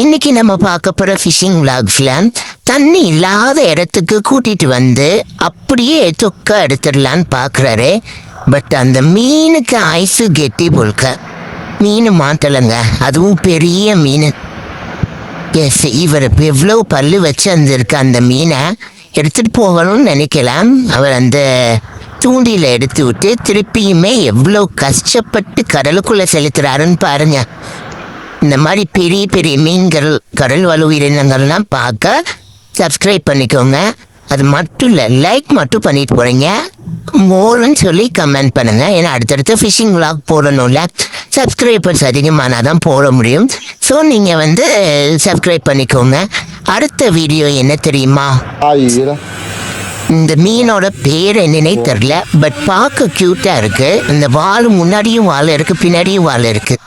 இன்னைக்கு நம்ம பார்க்க போற ஃபிஷிங் விளாக்ஸ்ல தண்ணி இல்லாத இடத்துக்கு கூட்டிட்டு வந்து அப்படியே தொக்க எடுத்துடலான்னு பாக்குறாரு. பட் அந்த மீனுக்கு ஐஸு கெட்டி போல்க. மீன் மாட்டலைங்க, அதுவும் பெரிய மீன். எஸ், இவர் எவ்வளோ பல்லு வச்சு இருக்க அந்த மீனை எடுத்துட்டு போகணும்னு நினைக்கலாம். அவர் அந்த தூண்டில எடுத்து விட்டு திருப்பியுமே எவ்வளோ கஷ்டப்பட்டு கடலுக்குள்ள செலுத்துறாருன்னு பாருங்க. இந்த மாதிரி பெரிய பெரிய மீன்கள், கடல் வாழ் உயிரினங்கள்லாம் பார்க்க சப்ஸ்கிரைப் பண்ணிக்கோங்க. அது மட்டும் இல்லை, லைக் மட்டும் பண்ணிட்டு போறீங்க. மோர்னு சொல்லி கமெண்ட் பண்ணுங்க. ஏன்னா அடுத்தடுத்து ஃபிஷிங் விளாக் போடணும்ல, சப்ஸ்கிரைபர்ஸ் அதிகமானால் தான் போட முடியும். ஸோ நீங்கள் சப்ஸ்கிரைப் பண்ணிக்கோங்க. அடுத்த வீடியோ என்ன தெரியுமா? இந்த மீனோட பேர் என்னன்னே தெரில, பட் பார்க்க க்யூட்டாக இருக்குது. இந்த வால் முன்னாடியும் வால் இருக்குது, பின்னாடியும் வால் இருக்குது.